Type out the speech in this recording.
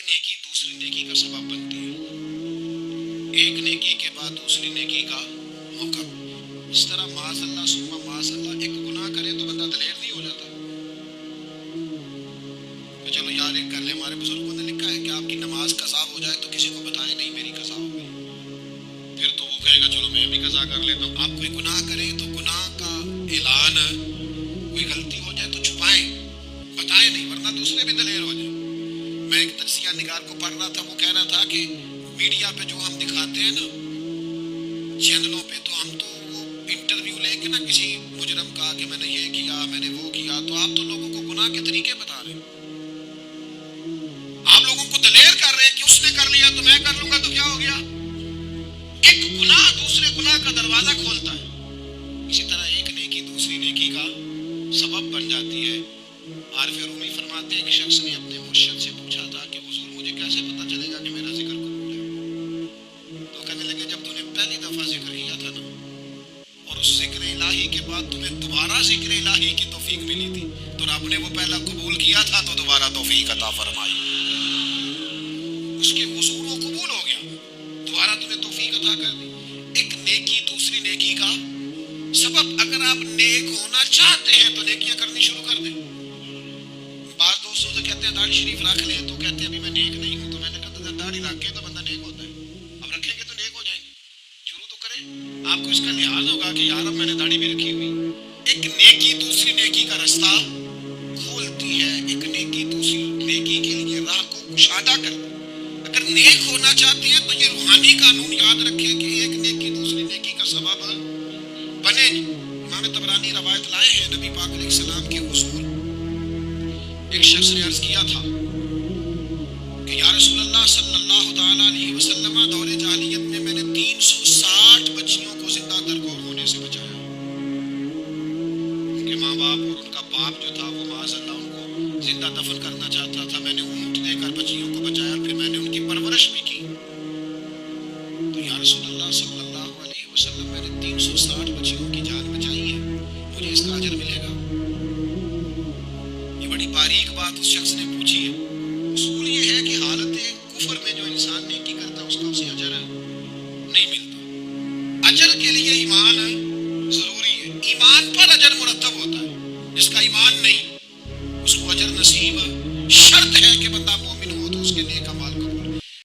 نیکی دوسری نیکی کا سبب بنتی ہے، ایک نیکی کے بعد دوسری نیکی کا موقع۔ اس طرح معاذ اللہ ثم معاذ اللہ ایک گناہ کرے تو بندہ دلیر نہیں ہو جاتا کہ چلو یار ایک کر لے۔ ہمارے بزرگوں نے لکھا ہے کہ آپ کی نماز قضا ہو جائے تو کسی کو بتائیں نہیں میری قضا ہو گئی، پھر تو وہ کہے گا چلو میں بھی قضا کر لیتا ہوں۔ آپ کوئی گناہ کریں تو گناہ کا اعلان، کوئی غلطی ہو جائے تو چھپائیں، بتائیں نہیں، ورنہ دوسرے بھی دلیر ہو جائیں۔ میں ایک تجزیہ نگار کو پڑھ رہا تھا، وہ کہہ رہا تھا کہ میڈیا پہ جو ہم دکھاتے ہیں نا چینلوں پہ، تو ہم تو وہ انٹرویو لے کے نا کسی مجرم کا کہ میں نے یہ کیا میں نے وہ کیا، تو آپ تو لوگوں کو گناہ کے طریقے بتا رہے ہیں، آپ لوگوں کو دلیر کر رہے ہیں کہ اس نے کر لیا تو میں کر لوں گا تو کیا ہو گیا۔ ایک گناہ دوسرے گناہ کا دروازہ کھولتا ہے، اسی طرح ایک نیکی دوسری نیکی کا سبب بن جاتی ہے۔ عارف رومی فرماتے ہیں کہ شخص نے اپنے مرشد سے پوچھا تھا کہ حضور مجھے کیسے پتہ چلے گا کہ میرا ذکر قبول ہے؟ تو کہنے لگے جب تو نے پہلی دفعہ ذکر کیا تھا نا اور اس ذکر الہی کے بعد تمہیں دوبارہ ذکر الہی کی توفیق ملی تھی تو رب نے وہ پہلا قبول کیا تھا تو دوبارہ توفیق عطا فرمائی، اس کے حضور وہ قبول ہو گیا، دوبارہ تمہیں توفیق عطا کر دی۔ ایک نیکی دوسری نیکی کا سبب۔ اگر آپ نیک ہونا چاہتے ہیں تو نیکیاں کرنی شروع کر دیں۔ بعض دوستوں سے کہتے ہیں داڑھی شریف رکھ لیں تو کہتے ہیں ابھی میں نیک نہیں ہوں، تو میں نے کہا داڑھی رکھ کے تو بندہ نیک ہوتا ہے، اب رکھیں گے تو نیک ہو جائیں گے، شروع تو کریں۔ آپ کو اس کا لحاظ ہوگا کہ یار اب میں نے داڑھی بھی رکھی ہوئی۔ ایک نیکی دوسری نیکی کا رستہ کھولتی ہے، ایک نیکی دوسری نیکی کے لیے راہ کو کشادہ کر۔ اگر نیک ہونا چاہتے ہیں تو یہ روحانی قانون یاد رکھیں کہ ایک نیکی دوسری نیکی کا سبب بنے۔ امام طبرانی روایت لائے ہیں نبی پاک علیہ السلام کے حضور ایک شخص نے عرض کیا تھا کہ یا رسول اللہ صلی اللہ تعالیٰ علیہ وسلم دور جاہلیت میں نے 360 بچیوں کو زندہ درگور ہونے سے بچایا۔ ان کے ماں باپ اور ان کا باپ جو تھا وہ معاذ اللہ ان کو زندہ دفن کرنا چاہتا تھا، میں نے اونٹ دے کر بچیوں کو بچایا، پھر میں نے ان کی پرورش بھی کی۔ تو یا رسول اللہ صلی اللہ علیہ وسلم میں نے 360 بچیوں کی جان بچائی ہے، مجھے اس کا اجر ملے گا؟ یہ بڑی باریک بات اس شخص نے پوچھی ہے۔ اصول یہ ہے کہ حالت کفر میں جو انسان نیکی کرتا ہے اس کا اسے اجر نہیں ملتا۔ اجر کے لیے ایمان ضروری ہے، ایمان پر اجر مرتب ہوتا ہے۔ جس کا ایمان نہیں اس کو اجر نصیب شرط ہے کہ بندہ مومن ہو تو اس کے نیک اعمال کو